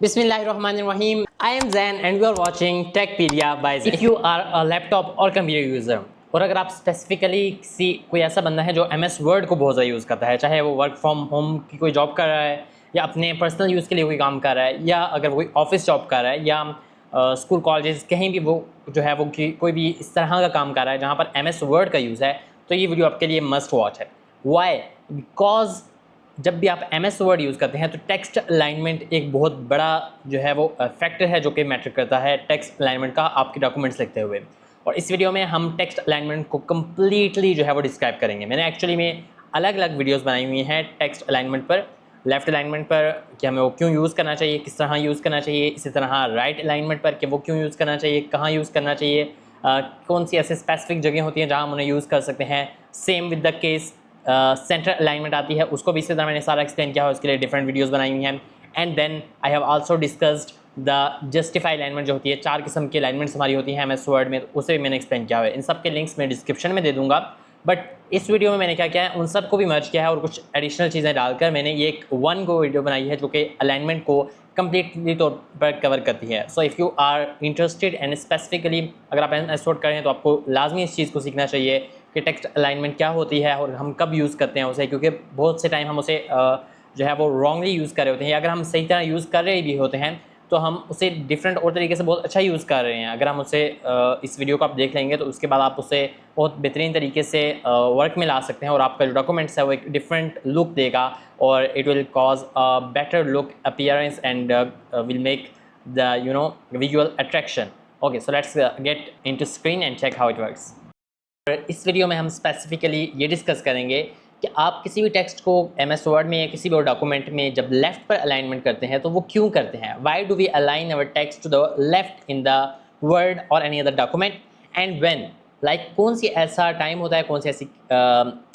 Bismillahirrahmanirrahim. I am Zain and you are watching Techpedia by Zain. If you are a laptop और computer user और अगर आप specifically कोई ऐसा बंदा है जो MS वर्ड को बहुत ज़्यादा यूज़ करता है, चाहे वो वर्क फ्रॉम होम की कोई जॉब कर रहा है या अपने पर्सनल यूज़ के लिए कोई काम कर रहा है या अगर कोई ऑफिस जॉब कर रहा है या स्कूल कॉलेजेस कहीं भी वो जो है वो कोई भी इस तरह का काम कर रहा है जहाँ पर MS वर्ड का यूज़ है, तो ये वीडियो आपके लिए मस्ट वॉच है। वाई? बिकॉज जब भी आप MS वर्ड यूज़ करते हैं तो टेक्स्ट अलाइनमेंट एक बहुत बड़ा जो है वो फैक्टर है जो कि मैटर करता है टेक्स्ट अलाइनमेंट का आपके डॉक्यूमेंट्स लिखते हुए। और इस वीडियो में हम टेक्स्ट अलाइनमेंट को कम्प्लीटली जो है वो डिस्क्राइब करेंगे। मैंने एक्चुअली में अलग अलग वीडियोस बनाई हुई हैं टेक्स्ट अलाइनमेंट पर, लेफ़्ट अलाइनमेंट पर कि हमें वो क्यों यूज़ करना चाहिए, किस तरह यूज़ करना चाहिए, इसी तरह राइट अलाइनमेंट पर कि वो क्यों यूज़ करना चाहिए, कहाँ यूज़ करना चाहिए, कौन सी ऐसे स्पेसिफिक जगह होती हैं जहाँ हम उन्हें यूज़ कर सकते हैं। Same with the case centre alignment आती है, उसको भी इसी तरह मैंने सारा एक्सप्लेन किया है, उसके लिए डिफरेंट वीडियोस बनाई हुई हैं। And then I have also discussed the justify alignment जो होती है, 4 किस्म की अलाइनमेंट्स हमारी होती हैं MS वर्ड में, उसे भी मैंने एक्सप्लेन किया हुआ है। इन सब के लिंक्स मैं डिस्क्रिप्शन में दे दूँगा। बट इस वीडियो में मैंने क्या किया है, उन सब को भी मर्ज किया है और कुछ एडिशनल चीज़ें डालकर मैंने ये एक वन गो वीडियो बनाई है जो कि अलाइनमेंट को कम्प्लीटली तौर पर कवर करती है। So if you are interested and specifically अगर आप MS वर्ड करें तो आपको लाजमी इस चीज़ को सीखना चाहिए कि टेक्स्ट अलाइनमेंट क्या होती है और हम कब यूज़ करते हैं उसे, क्योंकि बहुत से टाइम हम उसे जो है वो रॉन्गली यूज़ कर रहे होते हैं, या अगर हम सही तरह यूज़ कर रहे भी होते हैं तो हम उसे डिफरेंट और तरीके से बहुत अच्छा यूज़ कर रहे हैं। अगर हम उसे इस वीडियो को आप देख लेंगे तो उसके बाद आप उसे बहुत बेहतरीन तरीके से वर्क में ला सकते हैं और आपका जो डॉक्यूमेंट्स है वो एक डिफरेंट लुक देगा और it will cause a better look appearance and will make the visual attraction. Okay, so let's get into screen and check how it works. इस वीडियो में हम स्पेसिफिकली ये डिस्कस करेंगे कि आप किसी भी टेक्स्ट को MS वर्ड में या किसी भी और डॉक्यूमेंट में जब लेफ़्ट पर अलाइनमेंट करते हैं तो वो क्यों करते हैं। Why do we align our text to the left in the word और any other document and when, like कौन सी ऐसा टाइम होता है, कौन सी ऐसी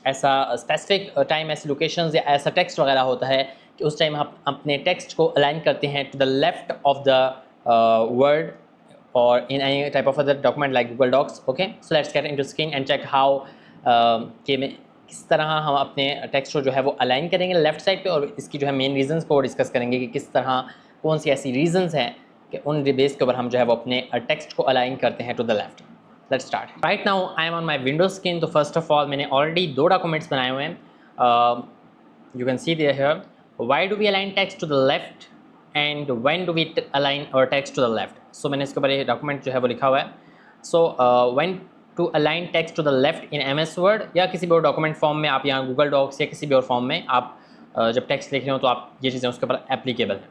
ऐसा स्पेसिफिक टाइम, ऐसी लोकेशंस या ऐसा टेक्स्ट वगैरह होता है कि उस टाइम आप अपने टेक्स्ट को अलाइन करते हैं to the left of the word or in any type of other document like Google Docs. Okay, so let's get into screen and check how कि किस तरह हम अपने टेक्स्ट को जो है वो अलाइन करेंगे लेफ़्ट साइड पे, और इसकी जो है मेन रीजंस को डिस्कस करेंगे कि किस तरह कौन सी ऐसी रीजंस हैं कि उन बेस के ऊपर हम जो है वो अपने टेक्स्ट को अलाइन करते हैं to the left. Let's start. Right now I am on my window screen. तो फर्स्ट ऑफ ऑल मैंने ऑलरेडी 2 डॉक्यूमेंट्स बनाए हुए हैं। You can see there here why do we align text to the left and when do we align our text to the left. So मैंने इसके ऊपर ये document जो है वो लिखा हुआ है। So when to align text to the left in MS word या किसी भी और डॉक्यूमेंट फॉर्म में, आप यहाँ गूगल डॉक्स या किसी भी और फॉर्म में आप जब टेक्स्ट लिख रहे हो तो आप ये चीज़ें उसके ऊपर एप्लीकेबल हैं।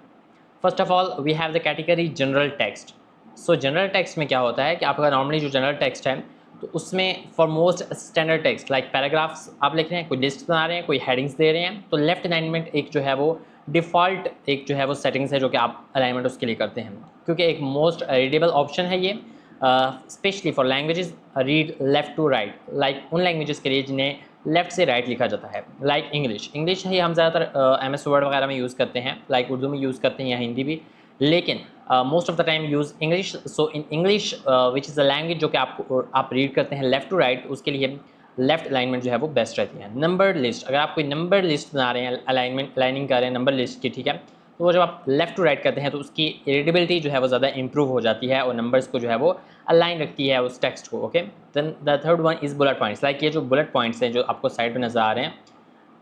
First of all we have the category general text. So general text में क्या होता है कि आपका नॉर्मली जो जनरल टेक्स्ट है तो उसमें for most standard text like paragraphs आप लिख रहे हैं, कोई लिस्ट बना रहे हैं, कोई हेडिंग्स दे रहे हैं, तो लेफ्ट अलाइनमेंट एक जो है वो डिफ़ॉल्ट एक जो है वो सेटिंग्स है जो कि आप अलाइनमेंट उसके लिए करते हैं, क्योंकि एक मोस्ट रीडेबल ऑप्शन है ये, specially for languages read left to right, like उन लैंग्वेजेस के लिए जिन्हें लेफ़्ट से राइट लिखा जाता है, लाइक इंग्लिश ही हम ज़्यादातर MS वर्ड वगैरह में यूज़ करते हैं, लाइक उर्दू में यूज़ करते हैं या हिंदी भी, लेकिन most of the time use English. So in English which is a language जो कि आप रीड करते हैं लेफ़्ट टू राइट, उसके लिए लेफ़्ट अलाइनमेंट जो है वो बेस्ट रहती है। नंबर लिस्ट, अगर आप कोई नंबर लिस्ट बना रहे हैं, अलाइनिंग कर रहे हैं नंबर लिस्ट की, ठीक है, तो वो जब आप लेफ़्ट टू राइट करते हैं तो उसकी रीडेबिलिटी जो है वो ज़्यादा इंप्रूव हो जाती है और नंबर्स को जो है वो अलाइन रखती है उस टेक्स्ट को। Okay, then the third one is bullet points, like ये जो बुलेट पॉइंट्स हैं जो आपको साइड पे नज़र आ रहे हैं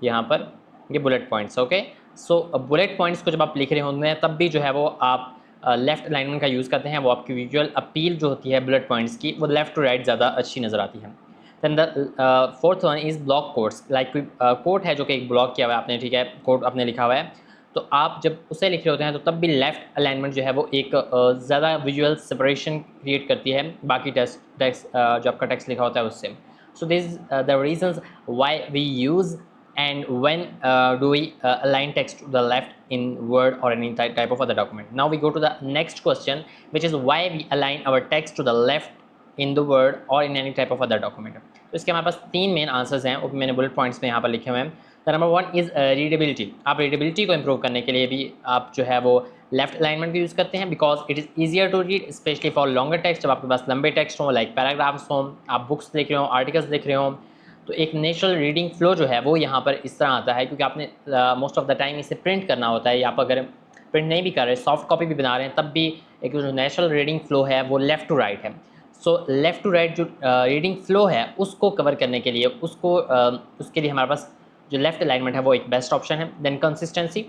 यहाँ पर, ये bullet points. Okay, so bullet points को जब आप लिख रहे होंगे तब भी जो है वो आप लेफ़्ट अलाइनमेंट का यूज़ करते हैं, वो आपकी विजुअल अपील जो होती है बुलेट पॉइंट्स की वो लेफ़्ट टू राइट ज़्यादा अच्छी नज़र आती है। Then the fourth one is block quotes, like कोई कोट है जो कि एक ब्लॉक किया हुआ है आपने, ठीक है, कोट आपने लिखा हुआ है, तो आप जब उसे लिख रहे होते हैं तो तब भी लेफ़्ट अलाइनमेंट जो है वो एक ज़्यादा विजुअल सेपरेशन क्रिएट करती है बाकी टेक्स्ट जो आपका टेक्स्ट लिखा होता है उससे। So this the reasons why we use and when do we align text to the left in Word or any type of other document. Now we go to the next question, which is why we align our text to the left in the Word or in any type of other document. तो इसके हमारे पास 3 main answers हैं, वो मैंने bullet points में यहाँ पर लिखे हुए हैं। The number 1 is readability. आप रीडेबिलिटी को इम्प्रूव करने के लिए भी आप जो है वो लेफ्ट अलाइनमेंट भी यूज़ करते हैं, because it is easier to read, specially for longer text. जब आपके पास लंबे टेक्स्ट हों, लाइक पैराग्राफ्स हों, आप बुक्स लिख रहे हो, आर्टिकल्स लिख रहे हो, तो एक नेचुरल रीडिंग फ्लो जो है वो यहाँ पर इस तरह आता है, क्योंकि आपने मोस्ट ऑफ द टाइम इसे प्रिंट करना होता है, या आप अगर प्रिंट नहीं भी कर रहे, सॉफ्ट कॉपी भी बना रहे हैं, तब भी एक जो नेचुरल रीडिंग फ्लो है वो लेफ़्ट टू राइट है। सो लेफ़्ट टू राइट जो रीडिंग फ्लो है उसको कवर करने के लिए उसके लिए हमारे पास जो लेफ़्ट अलाइनमेंट है वो एक बेस्ट ऑप्शन है। Then consistency,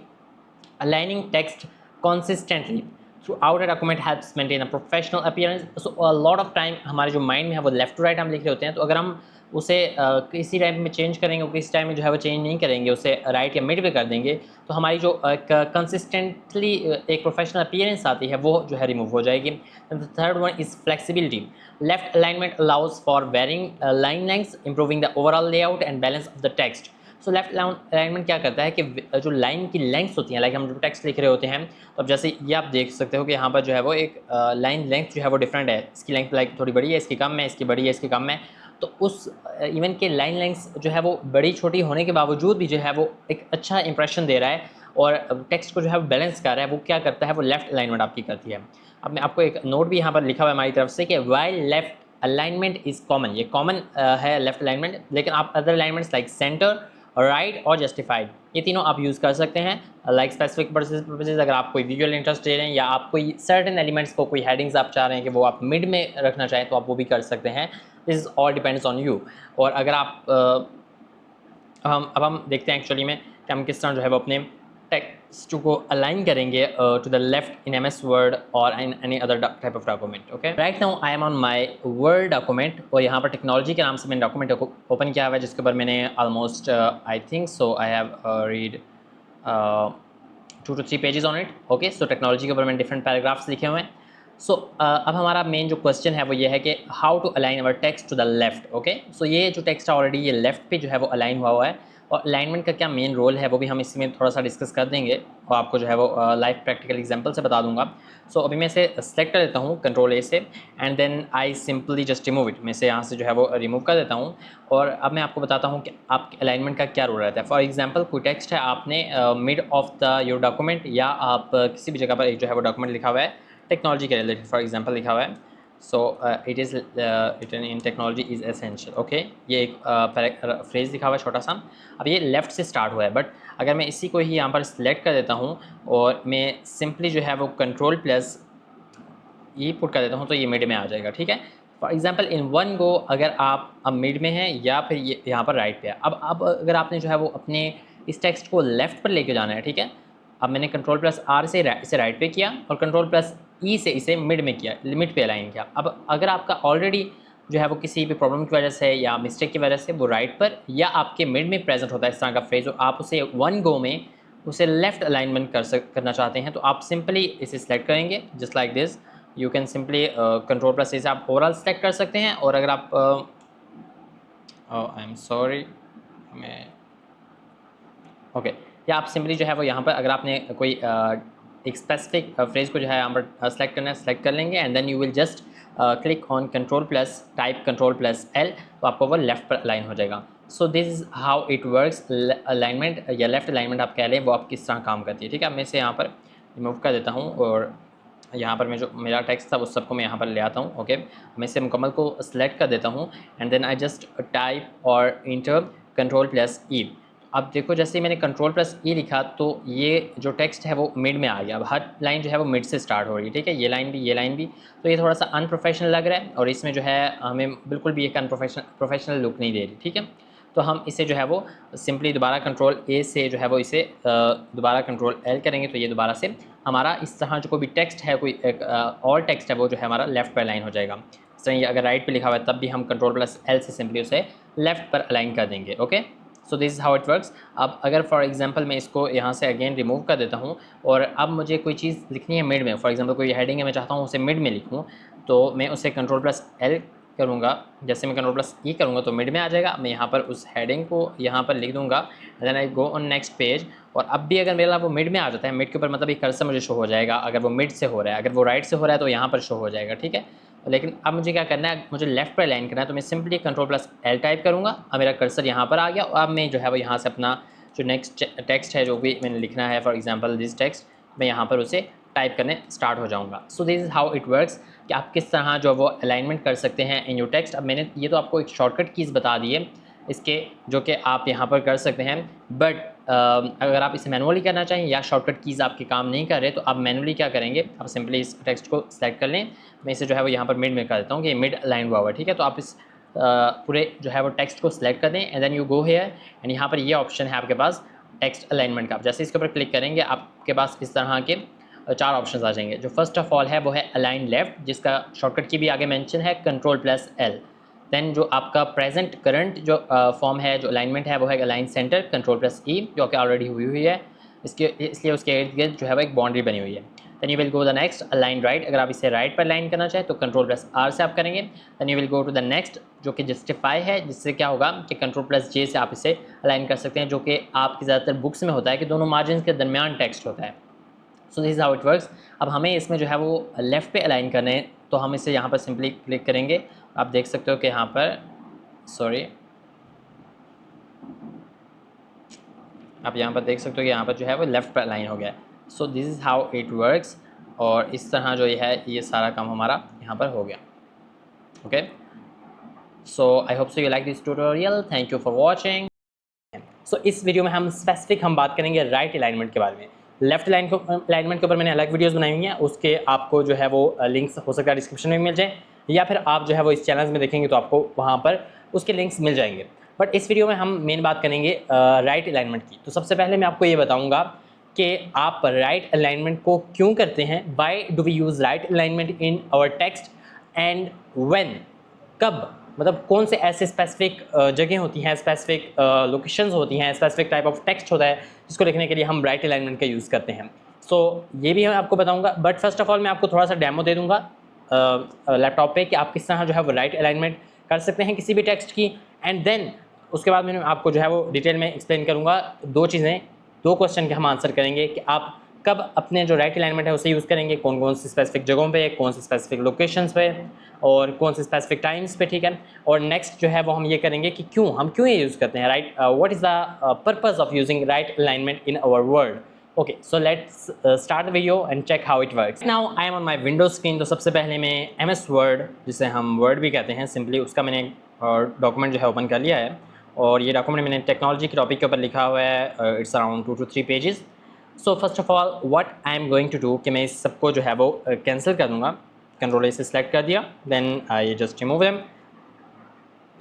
aligning text consistently throughout a document helps maintain a professional appearance. So a lot of time हमारे जो माइंड में है वो लेफ्ट टू राइट हम लिख रहे होते हैं, तो अगर हम उसे किसी टाइम में चेंज करेंगे और किसी टाइम में जो है वो चेंज नहीं करेंगे, उसे राइट या मिड पे कर देंगे, तो हमारी जो कंसिस्टेंटली एक प्रोफेशनल अपीयरेंस आती है वो जो है रिमूव हो जाएगी। The third one is flexibility. Left alignment allows for varying line lengths, improving the overall layout and balance of the text. So left alignment क्या करता है कि जो लाइन की लेंथ्स होती हैं, लाइक हम जो टेक्स्ट लिख रहे होते हैं, तो अब जैसे ये आप देख सकते हो कि यहाँ पर जो है वो एक लाइन लेंथ जो है वो डिफरेंट है, इसकी लेंथ लाइक थोड़ी बड़ी है, इसकी कम है, इसकी बड़ी है, इसकी कम है। तो उस इवन के लाइन लेंथ्स जो है वो बड़ी छोटी होने के बावजूद भी जो है वो एक अच्छा इंप्रेशन दे रहा है और टेक्स्ट को जो है वो बैलेंस कर रहा है। वो क्या करता है, वो लेफ्ट अलाइनमेंट आपकी करती है। अब मैं आपको एक नोट भी यहाँ पर लिखा हुआ है हमारी तरफ से कि while left alignment is common, ये कॉमन है लेफ्ट अलाइनमेंट, लेकिन आप other alignments like centre, right और जस्टिफाइड, ये तीनों आप यूज़ कर सकते हैं लाइक स्पेसिफिक पर्पसेज। अगर आप कोई विजुअल इंटरेस्ट ले रहे हैं या आप कोई सर्टेन एलिमेंट्स को, कोई हेडिंग्स आप चाह रहे हैं कि वो आप मिड में रखना चाहें, तो आप वो भी कर सकते हैं। This is all depends on you. और अगर आप हम देखते हैं एक्चुअली में कि हम किस तरह जो है वो अपने टेक्स्ट को अलाइन करेंगे to the left in MS word और in any other type of document. Okay, right now I am on my word document और यहाँ पर टेक्नोलॉजी के नाम से मैंने डॉक्यूमेंट को ओपन किया हुआ है, जिसके ऊपर मैंने almost I think so I have read 2 to 3 pages on it. Okay, so technology के ऊपर मैंने डिफरेंट पैराग्राफ्स लिखे हुए हैं। सो अब हमारा मेन जो क्वेश्चन है वो ये है कि how to align our text to the left. Okay, so ये जो टेक्स्ट है ऑलरेडी ये लेफ्ट पे जो है वो अलाइन हुआ है, और अलाइनमेंट का क्या मेन रोल है वो भी हम इसमें थोड़ा सा डिस्कस कर देंगे और आपको जो है वो लाइव प्रैक्टिकल एग्जांपल से बता दूंगा। सो अभी मैं इसे सेलेक्ट कर देता हूँ कंट्रोल A से, and then I simply just remove it. मैं इसे यहाँ से जो है वो रिमूव कर देता हूँ और अब मैं आपको बताता हूँ कि आपके अलाइनमेंट का क्या रोल रहता है। फॉर एग्जाम्पल कोई टेक्स्ट है, आपने mid of the your document या आप किसी भी जगह पर एक जो है वो डॉक्यूमेंट लिखा हुआ है टेक्नोलॉजी के रिलेटेड, फॉर एग्जाम्पल लिखा हुआ है so it is written in technology is essential. Okay, ये एक फ्रेज़ लिखा हुआ है छोटा सा। अब ये लेफ़्ट से स्टार्ट हुआ है, बट अगर मैं इसी को ही यहाँ पर सिलेक्ट कर देता हूँ और मैं सिंपली जो है वो कंट्रोल प्लस E पुट कर देता हूँ, तो ये मिड में आ जाएगा। ठीक है, for example in one go अगर आप अब मिड में हैं या फिर ये यहाँ पर राइट पे है। अब अगर आपने जो है वो अपने इस टेक्स्ट को लेफ़्ट पर लेके जाना है, ठीक है, अब मैंने कंट्रोल प्लस R से इसे राइट पे किया और कंट्रोल प्लस E से इसे मिड में किया, लिमिट पे अलाइन किया। अब अगर आपका ऑलरेडी जो है वो किसी भी प्रॉब्लम की वजह से या मिस्टेक की वजह से वो राइट पर या आपके मिड में प्रेजेंट होता है इस तरह का फ्रेज, और आप उसे वन गो में उसे लेफ़्ट अलाइनमेंट करना चाहते हैं, तो आप सिंपली इसे सेलेक्ट करेंगे just like this. You can simply control plus से आप ओवरऑल सेलेक्ट कर सकते हैं, और अगर आप आई एम सॉरी मैं ओके या आप सिंपली जो है वो यहाँ पर अगर आपने कोई एक स्पेसिफिक फ्रेज को जो है यहाँ पर सेलेक्ट करना है, सेलेक्ट कर लेंगे and then you will just click on control plus type control plus L, तो आपको वो लेफ़्ट पर अलाइन हो जाएगा। So this is how it works. Alignment या लेफ़्ट अलाइनमेंट आप कह लें, वो आप किस तरह काम करती है। ठीक है, मैं इसे यहाँ पर रिमूव कर देता हूँ और यहाँ पर मैं जो मेरा टेक्स्ट था उस सबको मैं यहाँ पर ले आता हूँ। ओके, मैं इसे मुकम्मल को सेलेक्ट कर देता हूँ and then I just type और इंटर कंट्रोल प्लस E। अब देखो जैसे ही मैंने कंट्रोल प्लस E लिखा तो ये जो टेक्स्ट है वो मिड में आ गया। अब हर लाइन जो है वो मिड से स्टार्ट हो रही है। ठीक है, ये लाइन भी, ये लाइन भी, तो ये थोड़ा सा अनप्रोफेशनल लग रहा है और इसमें जो है हमें बिल्कुल भी एक प्रोफेशनल लुक नहीं दे रही। ठीक है, तो हम इसे जो है वो सिंपली दोबारा कंट्रोल A से जो है वो इसे दोबारा कंट्रोल L करेंगे, तो ये दोबारा से हमारा इस तरह जो कोई भी टेक्स्ट है, कोई एक और टेक्स्ट है, वो जो है हमारा लेफ़्ट पर अलाइन हो जाएगा। इस तरह ये अगर राइट पे लिखा हुआ है तब भी हम कंट्रोल प्लस L से सिंपली उसे लेफ़्ट पर अलाइन कर देंगे। Okay, so this is how it works. अब अगर फॉर एग्जांपल मैं इसको यहाँ से अगेन रिमूव कर देता हूँ और अब मुझे कोई चीज़ लिखनी है मिड में, फॉर एग्जांपल कोई हेडिंग है, मैं चाहता हूँ उसे मिड में लिखूँ, तो मैं उसे कंट्रोल प्लस L करूँगा। जैसे मैं कंट्रोल प्लस E करूँगा तो मिड में आ जाएगा। मैं यहाँ पर उस हेडिंग को यहाँ पर लिख दूँगा, then I go on next page, और अब भी अगर मेरा वो मिड में आ जाता है, मिड के ऊपर मतलब ये कर्सर मुझे शो हो जाएगा अगर वो मिड से हो रहा है, अगर वो राइट से हो रहा है तो यहाँ पर शो हो जाएगा। ठीक है, लेकिन अब मुझे क्या करना है, मुझे लेफ़्ट पर अलाइन करना है, तो मैं simply control plus L type करूँगा। अब मेरा कर्सर यहाँ पर आ गया और अब मैं जो है वो यहाँ से अपना जो नेक्स्ट टेक्स्ट है जो भी मैंने लिखना है, फॉर एग्जांपल दिस टेक्स्ट, मैं यहाँ पर उसे टाइप करने स्टार्ट हो जाऊँगा। सो this is how it works कि आप किस तरह जो वो अलाइनमेंट कर सकते हैं इन योर टेक्स्ट। अब मैंने ये तो आपको एक शॉर्टकट कीज़ बता दी है, इसके, जो कि आप यहाँ पर कर सकते हैं। बट अगर आप इसे मैनुअली करना चाहें या शॉर्टकट कीज़ आपके काम नहीं कर रहे, तो आप मैनुअली क्या करेंगे, आप सिंपली इस टेक्स्ट को सेलेक्ट कर लें। मैं इसे जो है वो यहाँ पर मिड में कर देता हूँ कि मिड अलाइन हुआ हुआ है, ठीक है। तो आप इस पूरे जो है वो टेक्स्ट को सिलेक्ट कर दें and then you go here एंड यहाँ पर ये ऑप्शन है आपके पास टेक्स्ट अलाइनमेंट का। आप जैसे इसके ऊपर क्लिक करेंगे आपके पास इस तरह के 4 ऑप्शंस आ जाएंगे। जो फर्स्ट ऑफ ऑल है वो है अलाइन लेफ्ट, जिसका शॉर्टकट की भी आगे मेंशन है Ctrl+L। देन जो आपका प्रेजेंट करंट जो फॉर्म है, जो अलाइनमेंट है, वो है अलाइन सेंटर Ctrl+E, जो कि ऑलरेडी हुई हुई है, इसलिए उसके इर्द गिर्द जो है वो एक बाउंड्री बनी हुई है। Then you will go the next align right, अगर आप इसे राइट पर अलाइन करना चाहें तो Ctrl+R से आप करेंगे। Then you will go to the next, जो कि जस्टिफाई है, जिससे क्या होगा कि Ctrl+J से आप इसे अलाइन कर सकते हैं, जो कि आपकी ज़्यादातर बुक्स में होता है कि दोनों मार्जिन के दरमियान टेक्स्ट होता है। So this is how it works. अब हमें इसमें जो है वो लेफ़्ट पे अलाइन करने हैं, तो हम इसे यहाँ पर सिंपली क्लिक करेंगे। आप देख सकते हो कि यहाँ पर आप यहाँ पर देख सकते हो कि यहाँ पर जो है वो लेफ़्ट पर अलाइन हो गया है। So this is how it works, और इस तरह जो है ये सारा काम हमारा यहाँ पर हो गया। Okay, so I hope so you like this tutorial, thank you for watching. So इस वीडियो में हम बात करेंगे राइट अलाइनमेंट के बारे में। लेफ्ट अलाइनमेंट के ऊपर मैंने अलग वीडियोस बनाई हुई हैं, उसके आपको जो है वो लिंक्स हो सकता है डिस्क्रिप्शन में मिल जाए, या फिर आप जो है वो इस चैनल में देखेंगे तो आपको वहाँ पर उसके लिंक्स मिल जाएंगे। बट इस वीडियो में हम मेन बात करेंगे राइट अलाइनमेंट की। तो सबसे पहले मैं आपको ये बताऊँगा कि आप राइट अलाइनमेंट को क्यों करते हैं, why do we use right alignment in our text and when, कब, मतलब कौन से ऐसे स्पेसिफिक जगह होती हैं, स्पेसिफिक लोकेशंस होती हैं, स्पेसिफिक टाइप ऑफ टेक्स्ट होता है जिसको लिखने के लिए हम राइट अलाइनमेंट का यूज़ करते हैं। सो ये भी मैं आपको बताऊंगा, बट फर्स्ट ऑफ ऑल मैं आपको थोड़ा सा डेमो दे दूंगा लैपटॉप पे कि आप किस तरह जो है वो राइट अलाइनमेंट कर सकते हैं किसी भी टेक्स्ट की। एंड देन उसके बाद मैं आपको जो है वो डिटेल में एक्सप्लेन करूँगा दो क्वेश्चन के हम आंसर करेंगे कि आप कब अपने जो राइट अलाइनमेंट है उसे यूज़ करेंगे, कौन कौन सी स्पेसिफिक जगहों पे, कौन सी स्पेसिफिक लोकेशंस पे और कौन से स्पेसिफिक टाइम्स पे, ठीक है। और नेक्स्ट जो है वो हम ये करेंगे कि हम क्यों ये यूज़ करते हैं, right, what is the purpose of using right alignment in our word. Okay, so let's start the video and check how it works. Now I am on my Windows screen. तो सबसे पहले मैं MS word, जिसे हम word भी कहते हैं simply, उसका मैंने डॉक्यूमेंट जो है ओपन कर लिया है, और ये डॉक्यूमेंट मैंने टेक्नोलॉजी के टॉपिक के ऊपर लिखा हुआ है। It's around 2 to 3 pages. So first of all what I am going to do कि मैं इस सबको जो है वो कैंसिल कर दूँगा। Ctrl+A से सिलेक्ट कर दिया, then I just remove them.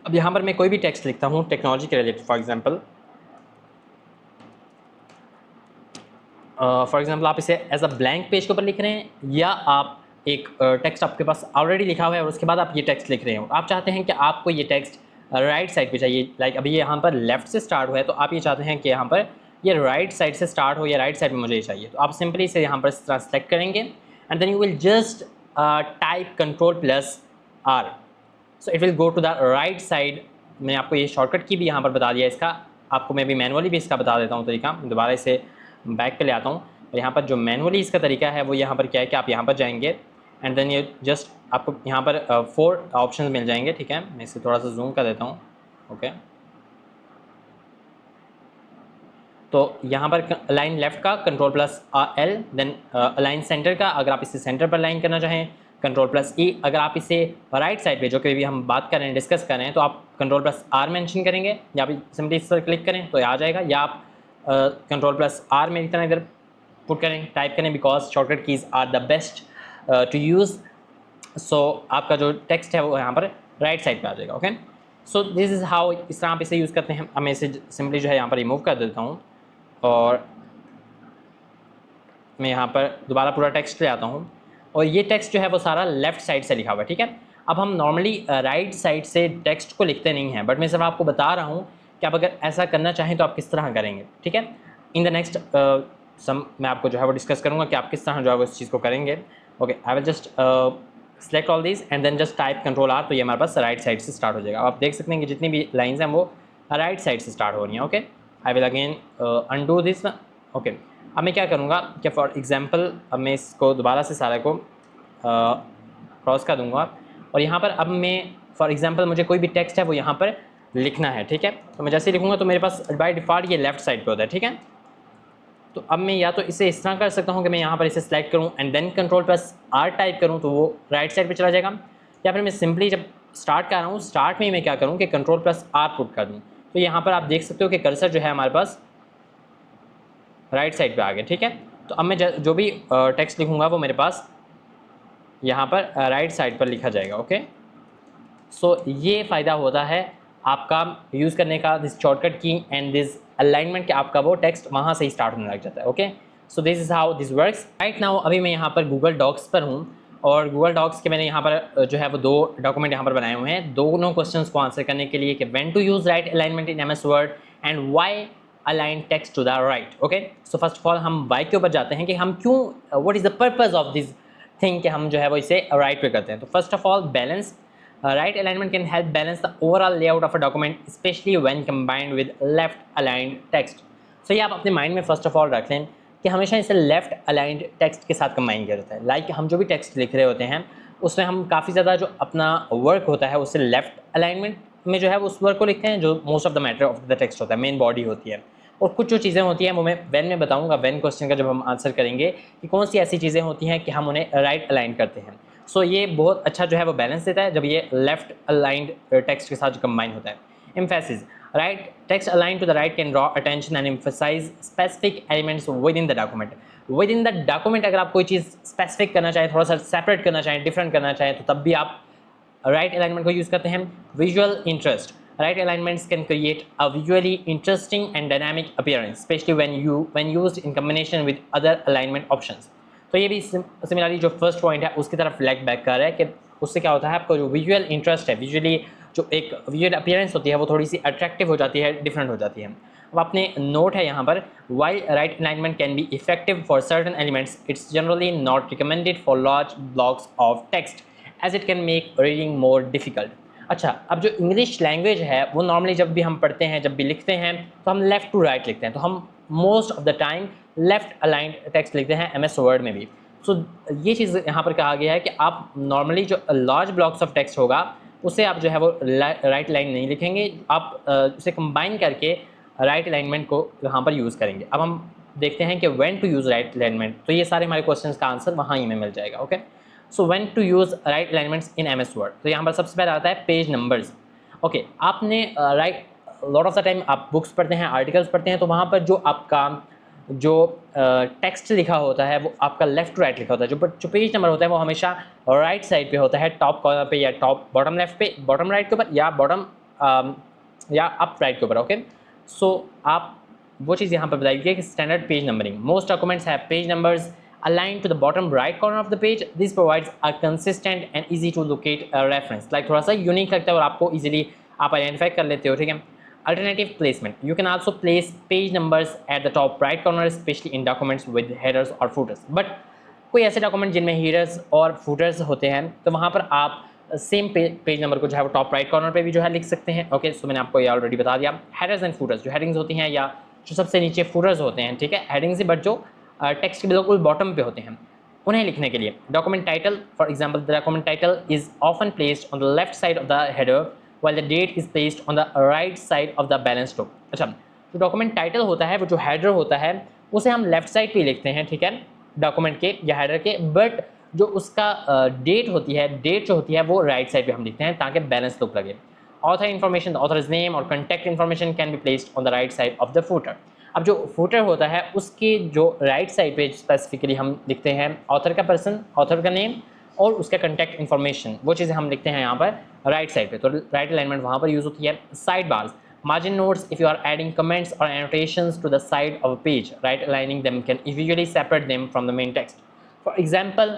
अब यहाँ पर मैं कोई भी टेक्स्ट लिखता हूँ टेक्नोलॉजी के रिलेटेड, फॉर एग्जांपल आप इसे एज अ ब्लैंक पेज के ऊपर लिख रहे हैं, या आप एक टेक्स्ट आपके पास ऑलरेडी लिखा हुआ है और उसके बाद आप ये टेक्स्ट लिख रहे हो, आप चाहते हैं कि आपको ये टेक्स्ट राइट साइड पे चाहिए, लाइक अभी ये यहाँ पर लेफ्ट से स्टार्ट हुआ है, तो आप ये चाहते हैं कि यहाँ पर ये राइट साइड से स्टार्ट हो या राइट साइड में मुझे ये चाहिए, तो आप सिंपली इसे यहाँ पर इस तरह सेलेक्ट करेंगे and then you will just type Ctrl+R, so it will go to the right side. मैंने आपको ये शॉर्टकट की भी यहाँ पर बता दिया, इसका आपको मैं भी मैनुअली भी इसका बता देता हूँ तरीका। दोबारा इसे बैक पे ले आता हूँ, और यहाँ पर जो मैनुअली इसका तरीका है वो यहाँ पर क्या है कि आप यहाँ पर जाएंगे एंड देन ये जस्ट आपको यहाँ पर 4 ऑप्शन मिल जाएंगे, ठीक है। मैं इसे थोड़ा सा जूम कर देता हूँ। ओके, तो यहाँ पर अलाइन लेफ्ट का Ctrl+L, देन अलाइन सेंटर का, अगर आप इसे सेंटर पर अलाइन करना चाहें Ctrl+E, अगर आप इसे राइट साइड पे जो कि भी हम बात कर रहे हैं, डिस्कस कर रहे हैं, तो आप Ctrl+R मेंशन करेंगे, या आप सिंपली इस पर क्लिक करें तो आ जाएगा, या आप Ctrl+R मेरी तरह इधर पुट करें, टाइप करें, because shortcut keys are the best to use. So आपका जो टेक्स्ट है वो यहाँ पर राइट साइड पे आ जाएगा। Okay, so this is how, इस तरह आप इसे यूज़ करते हैं। अब मैं इसे सिंपली जो है यहाँ पर रिमूव कर देता हूँ, और मैं यहाँ पर दोबारा पूरा टेक्स्ट ले आता हूँ, और ये टेक्स्ट जो है वो सारा लेफ़्ट साइड से लिखा हुआ है, ठीक है। अब हम नॉर्मली राइट साइड से टेक्स्ट को लिखते नहीं हैं, बट मैं सिर्फ आपको बता रहा हूँ कि आप अगर ऐसा करना चाहें तो आप किस तरह करेंगे, ठीक है। इन द नेक्स्ट मैं आपको जो है वो डिस्कस करूँगा कि आप किस तरह जो है वो इस चीज़ को करेंगे। Okay, I will just select all this and then just type Ctrl+R, तो ये हमारे पास राइट साइड से स्टार्ट हो जाएगा। आप देख सकते हैं कि जितनी भी लाइन्स हैं वो राइट साइड से स्टार्ट हो रही हैं। Okay, I will again undo this. Okay, अब मैं क्या करूँगा कि फॉर एग्जांपल अब मैं इसको दोबारा से सारे को क्रॉस कर दूँगा, और यहाँ पर अब मैं फॉर एग्जांपल मुझे कोई भी टेक्स्ट है वो यहाँ पर लिखना है, ठीक है। तो मैं जैसे लिखूँगा तो मेरे पास बाय डिफ़ॉल्ट ये लेफ्ट साइड पे होता है, ठीक है। तो अब मैं या तो इसे इस तरह कर सकता हूँ कि मैं यहाँ पर इसे सेलेक्ट करूँ एंड देन Ctrl+R टाइप करूँ तो वो राइट साइड पे चला जाएगा, या फिर मैं सिंपली जब स्टार्ट कर रहा हूँ, स्टार्ट में मैं क्या करूँ कि Ctrl+R पुट कर दूँ, तो यहाँ पर आप देख सकते हो कि कर्सर जो है हमारे पास राइट साइड पे आ गया, ठीक है। तो अब मैं जो भी टेक्स्ट लिखूंगा वो मेरे पास यहाँ पर राइट साइड पर लिखा जाएगा, ओके। सो ये फ़ायदा होता है आपका यूज़ करने का, दिस शॉर्टकट की एंड दिस अलाइनमेंट, कि आपका वो टेक्स्ट वहाँ से ही स्टार्ट होने लग जाता है, okay. So this is how this works. Right now अभी मैं यहाँ पर गूगल डॉक्स पर हूँ, और गूगल डॉक्स के मैंने यहाँ पर जो है वो 2 डॉक्यूमेंट यहाँ पर बनाए हुए हैं, दोनों क्वेश्चंस को आंसर करने के लिए, कि when to use right alignment in MS word and why align text to the right, okay. So first of all हम वाई के ऊपर जाते हैं कि हम क्यों, what is the purpose of this thing कि हम जो है वो इसे राइट पे करते हैं। तो first of all balance, right alignment can help balance the overall layout of a document, especially when combined with left aligned text. So ये आप अपने माइंड में फर्स्ट ऑफ ऑल रख लें कि हमेशा इसे लेफ्ट अलाइंड टेक्स्ट के साथ कंबाइन किया जाता है। लाइक हम जो भी टेक्स्ट लिख रहे होते हैं उसमें हम काफ़ी ज़्यादा जो अपना वर्क होता है उससे लेफ्ट अलाइनमेंट में जो है उस वर्क को लिखते हैं, जो most of the matter of the text होता है, मेन बॉडी होती है। और कुछ जो चीज़ें होती हैं वो मैं व्हेन में बताऊंगा, व्हेन क्वेश्चन का जब हम आंसर करेंगे, कि कौन सी ऐसी चीज़ें होती हैं कि हम उन्हें राइट अलाइन करते हैं। सो ये बहुत अच्छा जो है वो बैलेंस देता है जब ये लेफ्ट अलाइंड टेक्स्ट के साथ जो कंबाइन होता है। Emphasis, right text align to the right can draw attention and emphasize specific elements within the document. Within the document अगर आप कोई चीज़ स्पेसिफिक करना चाहें, थोड़ा सा सेपरेट करना चाहें, डिफरेंट करना चाहें, तो तब भी आप राइट अलाइनमेंट को यूज़ करते हैं। Visual interest, right alignments can create a visually interesting and dynamic appearance, especially when used in combination with other alignment options. तो ये भी सिमिलरली जो फर्स्ट पॉइंट है उसकी तरफ लेग बैक कर रहा है, कि उससे क्या होता है, आपको जो विजुअल इंटरेस्ट है, विजुअली जो एक विजुअल अपीयरेंस होती है वो थोड़ी सी अट्रैक्टिव हो जाती है, डिफरेंट हो जाती है। अब आपने नोट है यहाँ पर, while right alignment can be effective for certain elements, it's generally not recommended for large blocks of text as it can make reading more difficult. अच्छा, अब जो इंग्लिश लैंग्वेज है वो नॉर्मली जब भी हम पढ़ते हैं, जब भी लिखते हैं, तो हम लेफ़्ट टू राइट लिखते हैं, तो हम most of the time left aligned text लिखते हैं एमएस वर्ड में भी। सो ये चीज़ यहाँ पर कहा गया है कि आप नॉर्मली जो लार्ज ब्लॉक्स ऑफ टेक्स्ट होगा उसे आप जो है वो राइट लाइन नहीं लिखेंगे, आप उसे कंबाइन करके राइट अलाइनमेंट को यहाँ पर यूज़ करेंगे। अब हम देखते हैं कि when to use right alignment, तो ये सारे हमारे क्वेश्चंस का आंसर वहाँ ही में मिल जाएगा, okay. So when to use right alignments in MS word, तो यहाँ पर सबसे पहले आता है पेज नंबर्स, ओके। आपने right lot of the time आप बुक्स पढ़ते हैं, आर्टिकल्स पढ़ते हैं, तो वहाँ पर जो आपका जो टेक्स्ट लिखा होता है वो आपका लेफ्ट टू राइट लिखा होता है, जो पेज नंबर होता है वो हमेशा राइट साइड पे होता है, टॉप कॉर्नर पे या टॉप बॉटम लेफ्ट पे, बॉटम राइट के ऊपर, या बॉटम या अप राइट के ऊपर, ओके। सो आप वो चीज़ यहाँ पर बताइए कि standard page numbering, most documents have page numbers aligned to the bottom right corner of the page. This provides a consistent and easy to locate reference. Like थोड़ा सा यूनिक लगता है और आपको easily आप आइडेंटिफाई कर लेते हो, ठीक है। Alternative placement, you can also place page numbers at the top right corner, especially in documents with headers or footers. But कोई ऐसे डॉक्यूमेंट जिनमें headers और footers होते हैं, तो वहाँ पर आप सेम पेज नंबर को जो है वो टॉप राइट कॉर्नर पे भी जो है लिख सकते हैं, ओके। सो मैंने आपको ये ऑलरेडी बता दिया। हेडर्स एंड फूटर्स, जो हेडिंग्स होती हैं या जो सबसे नीचे फूटर्स होते हैं, ठीक है, हेडिंग्स से बट जो टेक्स्ट के बिल्कुल बॉटम पे होते हैं, उन्हें लिखने के लिए document title, for example the document title is often placed on the left side of the header while the date is placed on the right side of the balance stroke. अच्छा, जो document title होता है वो जो header होता है उसे हम लेफ्ट साइड पे लिखते हैं, ठीक है, डॉक्यूमेंट के या हेडर के, बट जो उसका डेट होती है, डेट जो होती है वो राइट साइड पे हम लिखते हैं ताकि बैलेंस लुक लगे। ऑथर इन्फॉर्मेशन, ऑथर्स नेम और contact information can be placed on the right side of the footer. अब जो फूटर होता है उसके जो राइट साइड पे स्पेसिफिकली हम लिखते हैं ऑथर का पर्सन, ऑथर का नेम और उसका कॉन्टैक्ट इन्फॉर्मेशन, वो चीज़ें हम लिखते हैं यहाँ पर राइट साइड पे, तो राइट अलाइनमेंट वहाँ पर यूज़ होती है। Side bars, margin notes, if you are adding comments or annotations to the side of a page, right aligning them can visually separate them from the main text. For example,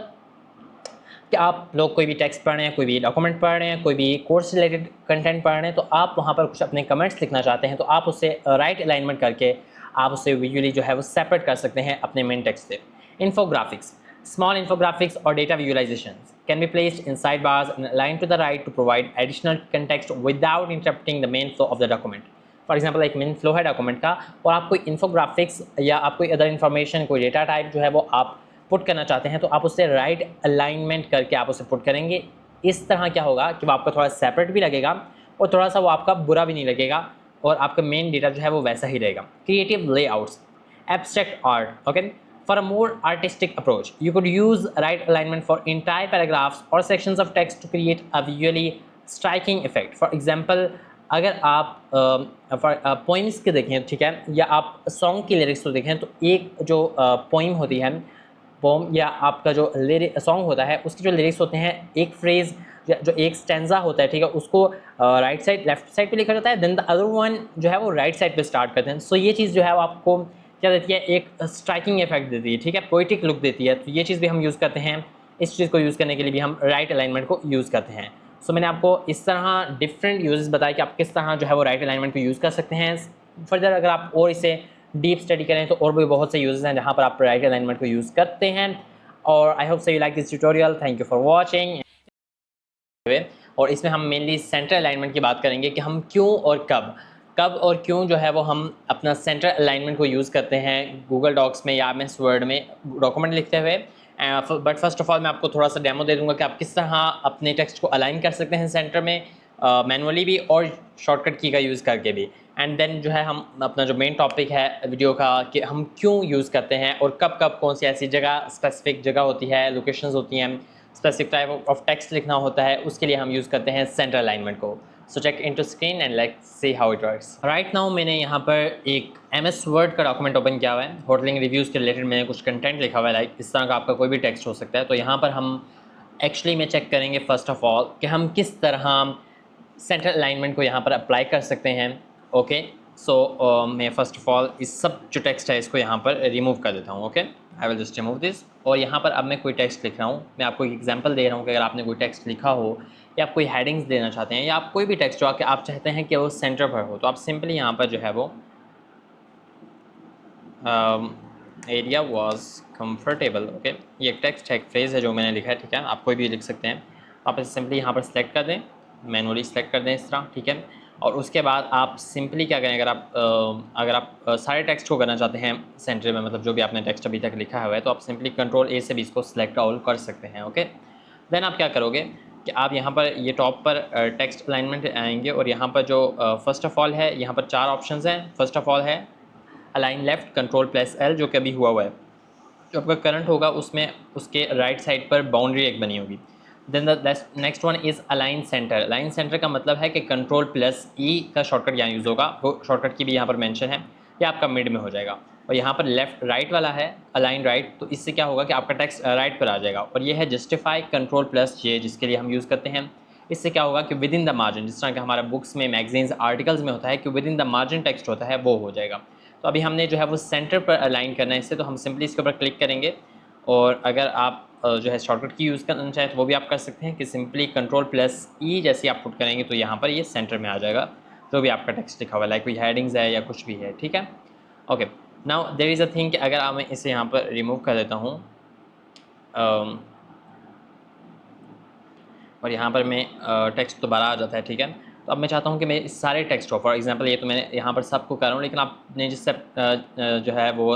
कि आप लोग कोई भी text पढ़ रहे हैं, कोई भी डॉक्यूमेंट पढ़ रहे हैं, कोई भी कोर्स रिलेटेड कंटेंट पढ़ रहे हैं, तो आप वहाँ पर कुछ अपने कमेंट्स लिखना चाहते हैं, तो आप उससे राइट अलाइनमेंट करके आप उससे विजुअली जो है वो सेपरेट कर सकते हैं अपने मेन टेक्स्ट से। Infographics, small infographics or data visualizations can be placed in sidebars and aligned to the right to provide additional context without interrupting the main flow of the document. For example एक main flow है document का और आप कोई infographics या आप कोई other information, कोई डेटा टाइप जो है वो आप पुट करना चाहते हैं, तो आप उससे राइट अलाइनमेंट करके आप उसे पुट करेंगे। इस तरह क्या होगा कि वो आपका थोड़ा सेपरेट भी लगेगा और थोड़ा सा वो आपका बुरा भी नहीं लगेगा और आपका मेन डेटा जो है वो वैसा ही रहेगा। Creative layouts, abstract art, okay. For a more artistic approach, you could use right alignment for entire paragraphs or sections of text to create a visually striking effect. For example, अगर आप poems के देखें, ठीक है, या आप song की lyrics को देखें, तो एक जो पोइम होती है, पोम या आपका जो सॉन्ग होता है, उसके जो लिरिक्स होते हैं, एक फ्रेज़ जो एक स्टैंजा होता है, ठीक है, उसको राइट साइड लेफ्ट साइड पे लिखा जाता है, देन द अदर वन जो है वो राइट साइड पे स्टार्ट करते हैं। सो ये चीज़ जो है वो आपको क्या देती है, एक स्ट्राइकिंग इफेक्ट देती है, ठीक है, पोइटिक लुक देती है। तो ये चीज़ भी हम यूज़ करते हैं। इस चीज़ को यूज़ करने के लिए भी हम राइट अलाइनमेंट को यूज़ करते हैं। सो मैंने आपको इस तरह डिफरेंट यूजेस बताया कि आप किस तरह जो है वो राइट अलाइनमेंट को यूज़ कर सकते हैं। फर्दर अगर आप और इसे डीप स्टडी करें तो और भी बहुत से यूजेस हैं जहाँ पर आप राइट अलाइनमेंट को यूज़ करते हैं। और आई hope so you like this tutorial. Thank you for watching. और इसमें हम मेनली सेंटर अलाइनमेंट की बात करेंगे कि हम क्यों और कब और क्यों जो है वो हम अपना सेंटर अलाइनमेंट को यूज़ करते हैं गूगल डॉक्स में या MS वर्ड में डॉक्यूमेंट लिखते हुए। बट फर्स्ट ऑफ ऑल मैं आपको थोड़ा सा डेमो दे दूंगा कि आप किस तरह अपने टेक्स्ट को अलाइन कर सकते हैं सेंटर में, मैनुअली भी और शॉर्टकट की का यूज़ करके भी। एंड देन जो है हम अपना जो मेन टॉपिक है वीडियो का कि हम क्यों यूज़ करते हैं और कब कौन सी ऐसी जगह, स्पेसिफिक जगह होती है, लोकेशंस होती हैं, स्पेसिफिक टाइप ऑफ टेक्स्ट लिखना होता है, उसके लिए हम यूज़ करते हैं सेंटर अलाइनमेंट को। So check into screen and let's see how it works. Right now मैंने यहाँ पर एक MS वर्ड का डॉक्यूमेंट ओपन किया हुआ है। होटलिंग रिव्यूज़ के रिलेटेड मैंने कुछ कंटेंट लिखा हुआ है, लाइक इस तरह का आपका कोई भी टेक्स्ट हो सकता है। तो यहाँ पर हम एक्चुअली में चेक करेंगे फर्स्ट ऑफ ऑल कि हम किस तरह सेंटर अलाइनमेंट को यहाँ पर अप्लाई कर सकते हैं। ओके, सो मैं फ़र्स्ट ऑफ ऑल इस सब जो टेक्स्ट है इसको यहाँ पर रिमूव कर देता हूँ। Okay, I will just remove this. और यहाँ पर अब मैं कोई टेक्स्ट लिख रहा हूँ, मैं आपको एक एग्जांपल दे रहा हूँ कि अगर आपने कोई टेक्स्ट लिखा हो या आप कोई हेडिंग्स देना चाहते हैं या आप कोई भी टेक्स्ट जो आप चाहते हैं कि वो सेंटर पर हो, तो आप सिंपली यहाँ पर जो है वो एरिया वॉज कम्फर्टेबल। ओके, ये एक टेक्स्ट है, एक फ्रेज़ है जो मैंने लिखा है, ठीक है, आप कोई भी लिख सकते हैं। आप इसे सिंपली यहाँ पर सेलेक्ट कर दें, मैनुअली सेलेक्ट कर दें इस तरह, ठीक है। और उसके बाद आप सिंपली क्या करें, अगर आप सारे टेक्स्ट को करना चाहते हैं सेंटर में, मतलब जो भी आपने टेक्स्ट अभी तक लिखा हुआ है, तो आप सिंपली Ctrl+A से भी इसको सिलेक्ट ऑल कर सकते हैं। ओके, देन आप क्या करोगे कि आप यहाँ पर ये टॉप पर टेक्स्ट अलाइनमेंट आएंगे और यहाँ पर जो फर्स्ट ऑफ ऑल है, यहाँ पर 4 ऑप्शंस हैं। फर्स्ट ऑफ ऑल है अलाइन लेफ्ट, Ctrl+L जो कि अभी हुआ हुआ है, जो आपका करंट होगा उसमें उसके राइट साइड पर बाउंड्री एक बनी होगी। Then the next one is align center. Align center का मतलब है कि Ctrl+E का शॉर्टकट यहाँ यूज़ होगा, वो शॉर्टकट की भी यहाँ पर मेंशन है, ये आपका मिड में हो जाएगा। और यहाँ पर लेफ्ट राइट वाला है अलाइन राइट, तो इससे क्या होगा कि आपका टेक्स्ट राइट पर आ जाएगा। और ये है जस्टिफाई, Ctrl+J जिसके लिए हम यूज़ करते हैं। इससे क्या होगा कि विद इन द मार्जिन, जिस तरह कि हमारा बुक्स में, मैगजीन्स, आर्टिकल्स में होता है कि with in the margin text होता है, वो हो जाएगा। तो अभी हमने जो है वो सेंटर पर अलाइन करना है इससे, तो हम सिंपली इसके ऊपर क्लिक करेंगे। और अगर आप जो है शॉर्टकट की यूज़ करना चाहें तो वो भी आप कर सकते हैं कि सिंपली Ctrl+E जैसे आप पुट करेंगे तो यहाँ पर ये सेंटर में आ जाएगा जो भी आपका टेक्स्ट लिखा हुआ है, लाइक कोई हेडिंग्स है या कुछ भी है, ठीक है। Okay, now there is a thing कि अगर मैं इसे यहाँ पर रिमूव कर देता हूँ और यहाँ पर मैं टेक्स्ट दोबारा आ जाता है, ठीक है। तो अब मैं चाहता हूँ कि मैं इस सारे टेक्स्ट को, फॉर एग्जांपल ये तो मैंने यहाँ पर सबको कर रहा हूँ, लेकिन आपने जिससे जो है वो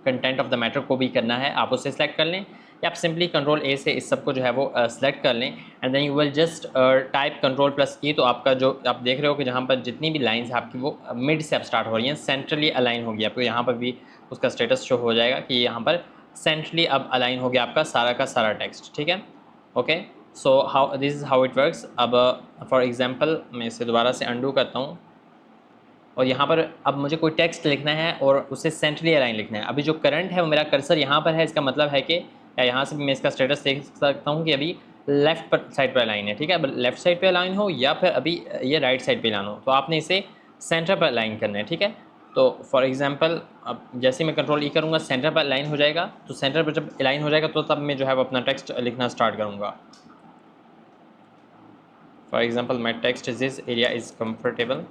कंटेंट ऑफ द मैटर को भी करना है, आप उसे सेलेक्ट कर लें या आप सिंपली Ctrl+A से इस सब को जो है वो सेलेक्ट कर लें and then you will just type Ctrl+E। तो आपका जो आप देख रहे हो कि जहाँ पर जितनी भी लाइंस है आपकी वो मिड से अब स्टार्ट हो रही हैं, सेंट्रली अलाइन होगी। आपको यहाँ पर भी उसका स्टेटस शो हो जाएगा कि यहाँ पर सेंट्रली अब अलाइन हो गया आपका सारा का सारा टेक्स्ट, ठीक है। Okay, so how this is how it works. अब फॉर एग्जांपल मैं इसे दोबारा से अंडू करता हूँ और यहाँ पर अब मुझे कोई टेक्स्ट लिखना है और उसे सेंट्रली अलाइन लिखना है। अभी जो करंट है वो मेरा कर्सर यहाँ पर है, इसका मतलब है कि यहाँ से भी मैं इसका स्टेटस देख सकता हूँ कि अभी लेफ्ट पर साइड पर अलाइन है, ठीक है। अब लेफ्ट साइड पे अलाइन हो या फिर अभी ये राइट साइड पे अलाइन हो, तो आपने इसे सेंटर पर अलाइन करना है, ठीक है। तो फॉर एग्जांपल अब जैसे मैं Ctrl+E करूँगा सेंटर पर अलाइन हो जाएगा। तो सेंटर पर जब अलाइन हो जाएगा तो तब मैं जो है वो अपना टेक्स्ट लिखना स्टार्ट करूँगा। For example my text is this area is comfortable.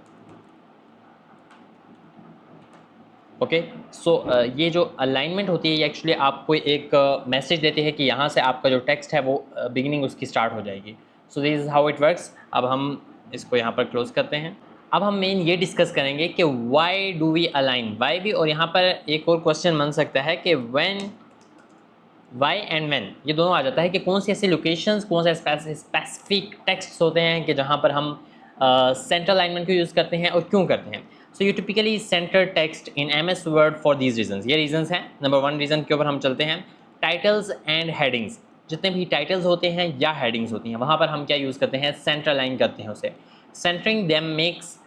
Okay, so ये जो अलाइनमेंट होती है ये एक्चुअली आपको एक मैसेज देती है कि यहाँ से आपका जो टेक्स्ट है वो बिगिनिंग उसकी स्टार्ट हो जाएगी। सो this is how it works. अब हम इसको यहाँ पर क्लोज करते हैं। अब हम मेन ये डिस्कस करेंगे कि why do we align, why भी, और यहाँ पर एक और क्वेश्चन बन सकता है कि व्हेन, वाई एंड व्हेन, ये दोनों आ जाता है कि कौन सी ऐसी लोकेशंस, कौन से स्पेसिफिक टेक्स्ट होते हैं कि जहाँ पर हम सेंट्रल अलाइनमेंट को यूज़ करते हैं और क्यों करते हैं। So you typically centre text in MS word for these reasons. ये रीजंस हैं। नंबर 1 रीज़न के ऊपर हम चलते हैं, टाइटल्स एंड हेडिंग्स। जितने भी टाइटल्स होते हैं या हेडिंग्स होती हैं वहाँ पर हम क्या यूज़ करते हैं, सेंट्रल अलाइन करते हैं उसे। Centering them makes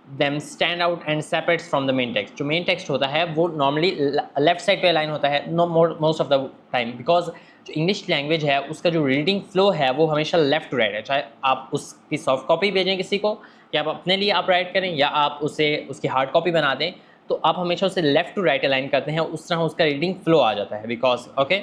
them stand out and separates from the main text. जो मेन टेक्स्ट होता है वो नॉर्मली लेफ्ट साइड पे अलाइन होता है no most of the time, because जो इंग्लिश लैंग्वेज है उसका जो रीडिंग फ्लो है वो हमेशा लेफ्ट टू राइट है। चाहे आप उसकी सॉफ्ट कॉपी भेजें किसी को, या आप अपने लिए आप राइट करें, या आप उसे उसकी हार्ड कॉपी बना दें, तो आप हमेशा उसे लेफ्ट टू राइट अलाइन करते हैं, उस तरह उसका रीडिंग फ्लो आ जाता है। बिकॉज ओके,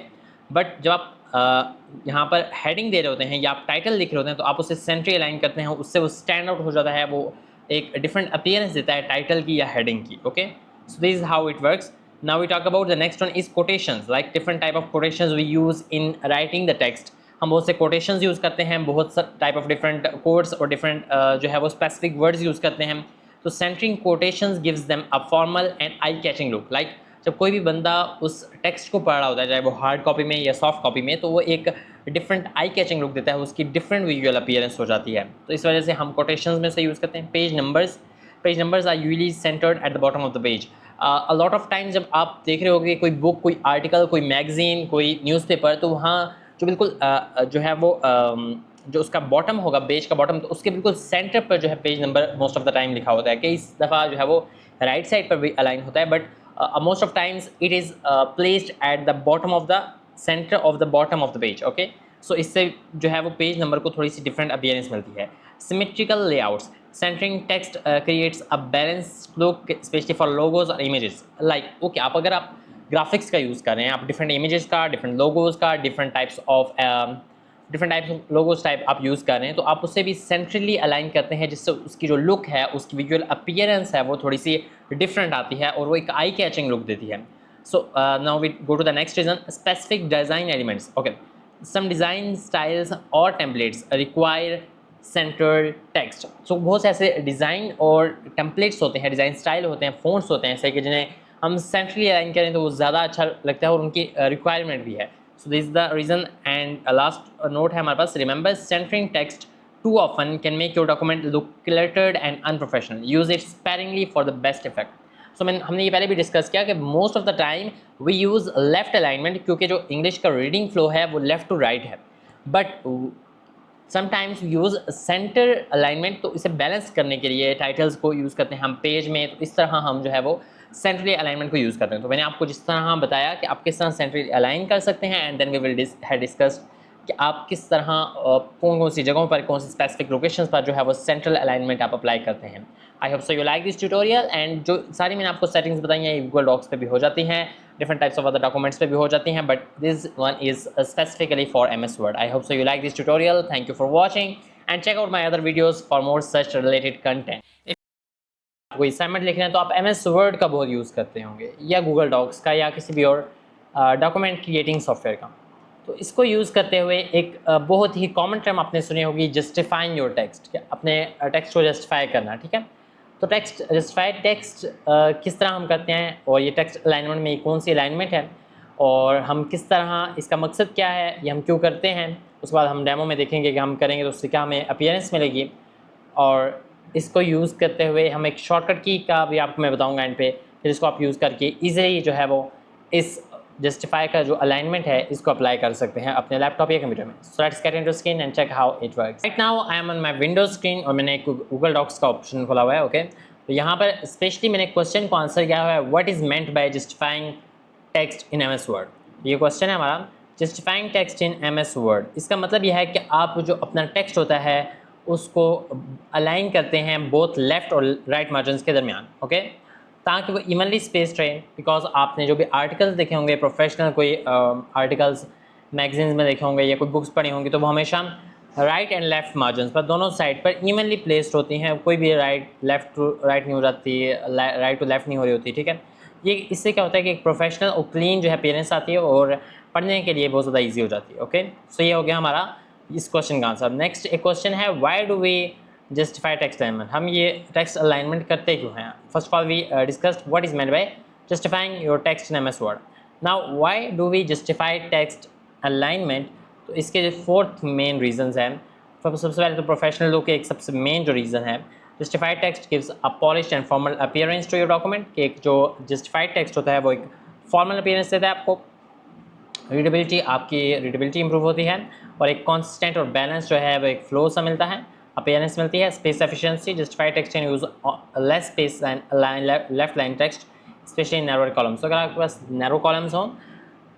बट जब आप यहाँ पर हेडिंग दे रहे होते हैं या आप टाइटल लिख रहे होते हैं तो आप उसे सेंट्री अलाइन करते हैं, उससे वो स्टैंड आउट हो जाता है, वो एक डिफरेंट अपीयरेंस देता है टाइटल की या हेडिंग की। Okay, so this is how it works. Now we talk about the next one is quotations. Like different type of quotations we use in writing the text. हम बहुत से quotations use करते हैं, बहुत type of different codes और different जो है वो स्पेसिफिक वर्ड्स यूज़ करते हैं। तो centring quotations gives them a formal and eye catching look. Like जब कोई भी बंदा उस टेक्स्ट को पढ़ रहा होता है, चाहे वो हार्ड कॉपी में या सॉफ्ट कॉपी में, तो वो एक डिफरेंट आई कैचिंग लुक देता है, उसकी डिफरेंट विजुअल अपीयरेंस हो जाती है। तो इस वजह से हम कोटेशंस में से यूज़ करते हैं। Page numbers are usually centred at the bottom of the page. A lot of times जब आप देख रहे होगे कोई बुक, कोई आर्टिकल, कोई मैगजीन, कोई न्यूज़पेपर, तो वहाँ जो बिल्कुल जो है वो जो उसका बॉटम होगा, पेज का बॉटम, तो उसके बिल्कुल सेंटर पर जो है page number most of the time लिखा होता है। कई दफ़ा जो है वो राइट साइड पर भी अलाइन होता है, but most of times it is placed at the bottom of the centre of the bottom of the page. Okay, so इससे जो है वो पेज नंबर को थोड़ी सी डिफरेंट अपीयरेंस मिलती है। Symmetrical layouts. Centring text creates a balanced look specially for logos और images. Like okay, आप अगर आप ग्राफिक्स का यूज़ कर रहे हैं, आप डिफरेंट इमेजेस का, डिफरेंट लोगोज़ का, different types of logos type आप यूज़ कर रहे हैं, तो आप उसे भी सेंट्रली अलाइन करते हैं, जिससे उसकी जो लुक है, उसकी विजुअल अपीयरेंस है, वो थोड़ी सी डिफरेंट आती है और वो एक आई कैचिंग लुक देती है। So now we go to the next reason, specific design elements. Okay, some design styles और templates require central text. So बहुत से ऐसे डिज़ाइन और टेम्पलेट्स होते हैं, डिज़ाइन स्टाइल होते हैं, फ़ॉन्ट्स होते हैं ऐसे कि जिन्हें हम सेंट्रली अलाइन करें तो वो ज़्यादा अच्छा लगता है और उनकी रिक्वायरमेंट भी है। So this is the reason. And last note है हमारे पास, remember centring text too often can make your document look cluttered and unprofessional. Use it sparingly for the best effect. So हमने ये पहले भी डिस्कस किया कि most of the time we use left alignment, क्योंकि जो इंग्लिश का reading flow है वो लेफ्ट टू राइट है, but sometimes use centre alignment. तो इसे बैलेंस करने के लिए टाइटल्स को यूज़ करते हैं हम पेज में, तो इस तरह हम जो है वो सेंट्रली अलाइनमेंट को यूज़ करते हैं। तो मैंने आपको जिस तरह बताया कि आप किस तरह सेंट्रली अलाइन कर सकते हैं, and then we will discuss कि आप किस तरह कौन कौन सी जगहों पर, कौन सी स्पेसिफिक लोकेशंस पर जो है वो सेंट्रल अलाइनमेंट आप अप्लाई करते हैं। आई hope so you like this tutorial. And जो सारी मैंने आपको सेटिंग्स बताई हैं गूगल डॉक्स पे भी हो जाती हैं, different types of other documents पे भी हो जाती हैं, but this one is specifically for MS Word. I hope so you like this tutorial. Thank you for watching and check out my other videos for more such related content. If कोई assignment लिख रहे हैं तो आप MS Word का बहुत use करते होंगे, या गूगल डॉक्स का, या किसी भी और डॉक्यूमेंट क्रिएटिंग सॉफ्टवेयर का। तो इसको यूज़ करते हुए एक बहुत ही कॉमन टर्म आपने सुनी होगी, जस्टिफाइंग योर टेक्स्ट, अपने टेक्स्ट को जस्टिफाई करना। ठीक है, तो टेक्स्ट जस्टिफाइड टेक्स्ट किस तरह हम करते हैं, और ये टेक्स्ट अलाइनमेंट में कौन सी अलाइनमेंट है, और हम किस तरह, इसका मकसद क्या है, ये हम क्यों करते हैं। उसके बाद हम डेमो में देखेंगे कि हम करेंगे तो उससे क्या हमें अपीयरेंस मिलेगी। और इसको यूज़ करते हुए हम एक शॉर्टकट की का भी आपको मैं बताऊंगा एंड पे, फिर इसको आप यूज़ करके ईजिली जो है वो इस जस्टिफाई का जो अलाइनमेंट है इसको अप्लाई कर सकते हैं अपने लैपटॉप या कंप्यूटर में। So let's get into screen and check how it works. Right now I am on my Windows screen और मैंने एक गूगल डॉक्स का ऑप्शन खोला हुआ है। ओके, तो यहाँ पर स्पेशली मैंने क्वेश्चन को आंसर किया हुआ है, what is meant by justifying text in MS word. ये क्वेश्चन है हमारा, justifying text in MS word. इसका मतलब यह है कि आप जो अपना टेक्स्ट होता है उसको अलाइन करते हैं बोथ लेफ्ट और राइट मार्जिन्स के दरमियान। ओके, ताकि वो इवनली स्पेस्ड रहे। बिकॉज आपने जो भी आर्टिकल्स देखे होंगे, प्रोफेशनल कोई आर्टिकल्स मैगजीन्स में देखे होंगे या कोई बुक्स पढ़ी होंगी, तो वो हमेशा राइट एंड लेफ्ट मार्जिन पर दोनों साइड पर इवनली प्लेस्ड होती हैं, कोई भी लेफ्ट टू राइट नहीं हो जाती, राइट टू लेफ्ट नहीं हो रही होती। ठीक है, ये इससे क्या होता है कि एक प्रोफेशनल और क्लीन जो है अपीयरेंस आती है और पढ़ने के लिए बहुत ज़्यादा ईजी हो जाती है। ओके, सो ये हो गया हमारा इस क्वेश्चन का आंसर। नेक्स्ट एक क्वेश्चन है, why do we justify text alignment. हम ये टेक्स्ट अलाइनमेंट करते क्यों हैं। First of all we discussed what is meant by justifying your text in MS Word. Now why do we justify text alignment, तो इसके 4th main reasons हैं। सबसे पहले तो प्रोफेशनल लुक एक सबसे मेन जो रीज़न है, justified text gives a polished and formal appearance to your document, कि एक जो जस्टिफाइड टेक्स्ट होता है वो एक फॉर्मल अपीयरेंस देता है आपको। रीडेबिलिटी, आपकी रीडेबिलिटी इंप्रूव होती है, और एक कॉन्सिस्टेंट और बैलेंस जो है वो एक फ्लो सा मिलता है। अपीयरेंस मिलती है, space efficiency, justified text can use less space left line text specially in narrow columns. तो अगर आपके पास नैरो कॉलम्स हो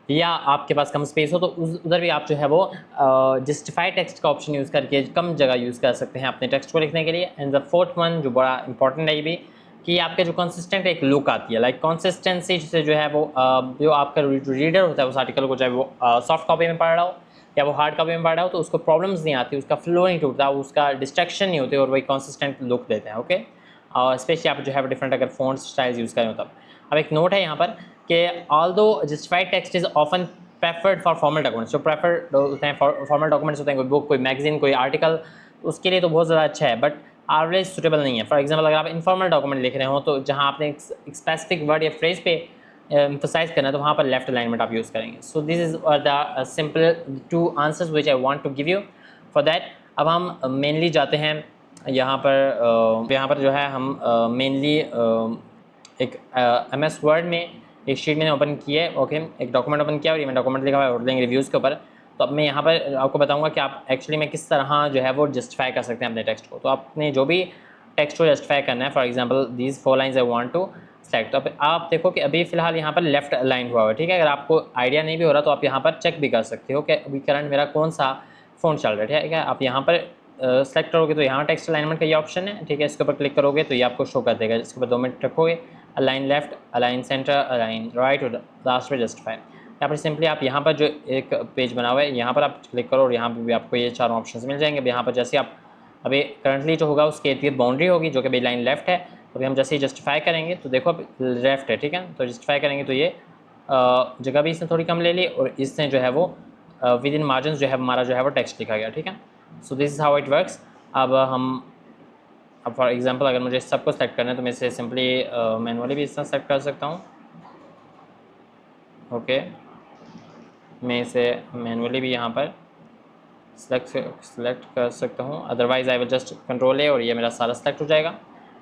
या आपके पास कम स्पेस हो तो उधर भी आप जो है वो जस्टिफाइड टेक्स्ट का ऑप्शन यूज़ करके कम जगह यूज़ कर सकते हैं अपने टेक्स्ट को लिखने के लिए। एंड द फोर्थ वन जो बड़ा इंपॉर्टेंट है ये भी कि आपके जो कंसिस्टेंट एक लुक आती है, लाइक कंसिस्टेंसी से जो है वो जो आपका रीडर होता है उस आर्टिकल को, चाहे वो सॉफ्ट कॉपी में पढ़ रहा हो या वो हार्ड कॉपी में पढ़ रहा हो, तो उसको प्रॉब्लम्स नहीं आती, उसका फ्लो नहीं टूटता, उसका डिस्ट्रैक्शन नहीं होती और वही कंसिस्टेंट लुक देते हैं। ओके, और स्पेशली आप जो है डिफरेंट अगर फ़ॉन्ट स्टाइल्स यूज़ करें तब। अब एक नोट है यहाँ पर कि although justified text is often preferred for formal documents, जो प्रेफर्ड होते हैं फॉर्मल डॉक्यूमेंट्स होते हैं, कोई बुक, कोई मैगजीन, कोई आर्टिकल, उसके लिए तो बहुत ज़्यादा अच्छा है, बट ऑलवेज सूटेबल नहीं है। फॉर एग्जांपल अगर आप इनफॉर्मल डॉक्यूमेंट लिख रहे हो तो जहाँ आपने एक स्पेसिफिक वर्ड या फ्रेज पे एम्फसाइज करना है तो वहाँ पर लेफ्ट अलाइनमेंट आप यूज़ करेंगे। So this is the simple 2 answers which I want to give you for that. अब हम मेनली जाते हैं यहाँ पर जो है हम मेनली एक MS वर्ड में एक शीट मैंने ओपन की है। ओके, एक डॉक्यूमेंट ओपन किया और ये मैं डॉक्यूमेंट लिखा हुआ है ऑर्डरिंग रिव्यूज़ के ऊपर। तो अब मैं यहाँ पर आपको बताऊँगा कि आप एक्चुअली में किस तरह जो है वो जस्टिफाई कर सकते हैं अपने टेक्स्ट को। तो आपने जो भी टेक्स्ट को जस्टिफाई करना है, for example these 4 lines I want to select, तो आप देखो कि अभी फ़िलहाल यहाँ पर लेफ्ट अलाइन हुआ है, ठीक है। अगर आपको आइडिया नहीं भी हो रहा तो आप यहाँ पर चेक भी कर सकते हो कि अभी करंट मेरा कौन सा फ़ॉन्ट चल रहा है, ठीक है। आप यहाँ पर सेलेक्ट करोगे तो यहाँ टेक्स्ट अलाइनमेंट का ये ऑप्शन है, ठीक है। इसके ऊपर क्लिक करोगे तो ये आपको शो कर देगा। इसके ऊपर 2 मिनट रखोगे, align left, align center, align right और लास्ट में जस्टिफाई। यहाँ पर सिंपली आप यहाँ पर जो एक पेज बना हुआ है यहाँ पर आप क्लिक करो और यहाँ पर भी आपको ये चारों ऑप्शन मिल जाएंगे। अब यहाँ पर जैसे आप अभी करंटली जो होगा उसके इर्द बाउंड्री होगी जो कि अभी लाइन लेफ्ट है, तो अभी हम जैसे ही जस्टिफाई करेंगे तो देखो अब लेफ्ट है, ठीक है। तो जस्टिफाई करेंगे तो ये जगह भी इसने थोड़ी कम ले ली और इसने जो है वो विद इन मार्जिन जो है हमारा जो है वो टेक्स्ट लिखा गया, ठीक है। So this is how it works. अब फॉर एग्जांपल अगर मुझे सबको सेलेक्ट करना है तो मैं इसे सिंपली मैनुअली भी इस तरह सेलेक्ट कर सकता हूँ। ओके, मैं इसे मैनुअली भी यहाँ पर सेलेक्ट कर सकता हूँ, otherwise I will just control ए और ये मेरा सारा सेलेक्ट हो जाएगा।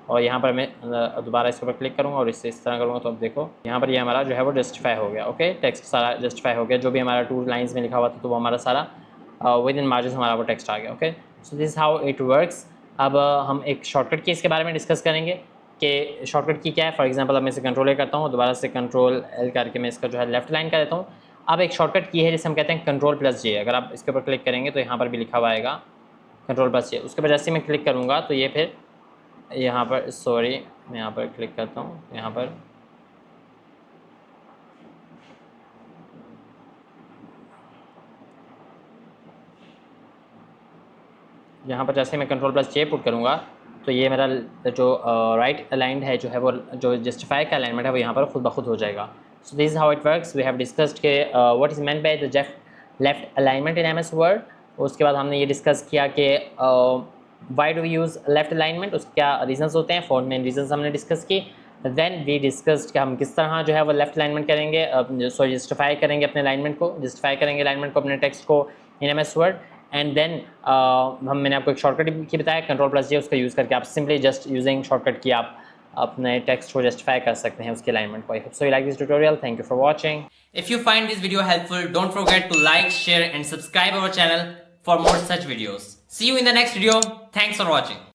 और यहाँ पर मैं दोबारा इसके ऊपर क्लिक करूँगा और इससे इस तरह करूँगा तो अब देखो यहाँ पर ये हमारा जो है वो जस्टिफाई हो गया। ओके, टेक्स्ट सारा जस्टिफाई हो गया, जो भी हमारा 2 लाइन्स में लिखा हुआ था तो वो हमारा सारा विद इन मार्जिन हमारा वो टेक्स्ट आ गया। Okay, so this how it works. अब हम एक शॉर्टकट की इसके बारे में डिस्कस करेंगे कि शॉर्टकट की क्या है। फॉर एग्जांपल अब मैं इसे कंट्रोल ए करता हूँ, दोबारा से कंट्रोल एल करके मैं इसका जो है लेफ्ट लाइन कर देता हूँ। अब एक शॉर्टकट की है जिसे हम कहते हैं कंट्रोल+J। अगर आप इसके ऊपर क्लिक करेंगे तो यहाँ पर भी लिखा हुआ आएगा कंट्रोल+J। उसके बाद जैसे मैं क्लिक करूँगा तो ये फिर यहाँ पर मैं यहाँ पर क्लिक करता हूँ, यहाँ पर जैसे मैं कंट्रोल+J पुट करूँगा तो ये मेरा जो राइट अलाइंड है जो है वो जो जस्टिफाई का अलाइनमेंट है वो यहाँ पर खुद ब खुद हो जाएगा। So this is how it works. We have discussed के what is meant by the left alignment in MS Word. उसके बाद हमने ये डिस्कस किया कि why do we use left alignment, उसके क्या रीजंस होते हैं, 4 मेन रीजंस हमने डिस्कस की। देन वी डिस्कस्ड कि हम किस तरह जो है वो लेफ्ट अलाइनमेंट करेंगे, जस्टिफाई करेंगे अपने अलाइनमेंट को, अपने टेक्स्ट को इन MS वर्ड। एंड देन मैंने आपको एक शॉर्टकट की बताया कंट्रोल+J, उसका यूज़ करके आप सिंपली जस्ट यूजिंग शॉर्टकट की आप अपने टेक्स्ट को जस्टिफाई कर सकते हैं उसके अलाइनमेंट को। आई hope so you like this tutorial. Thank you for watching. If you find this video helpful, don't forget to like, share and subscribe our channel for more such videos. See you in the next video. Thanks for watching.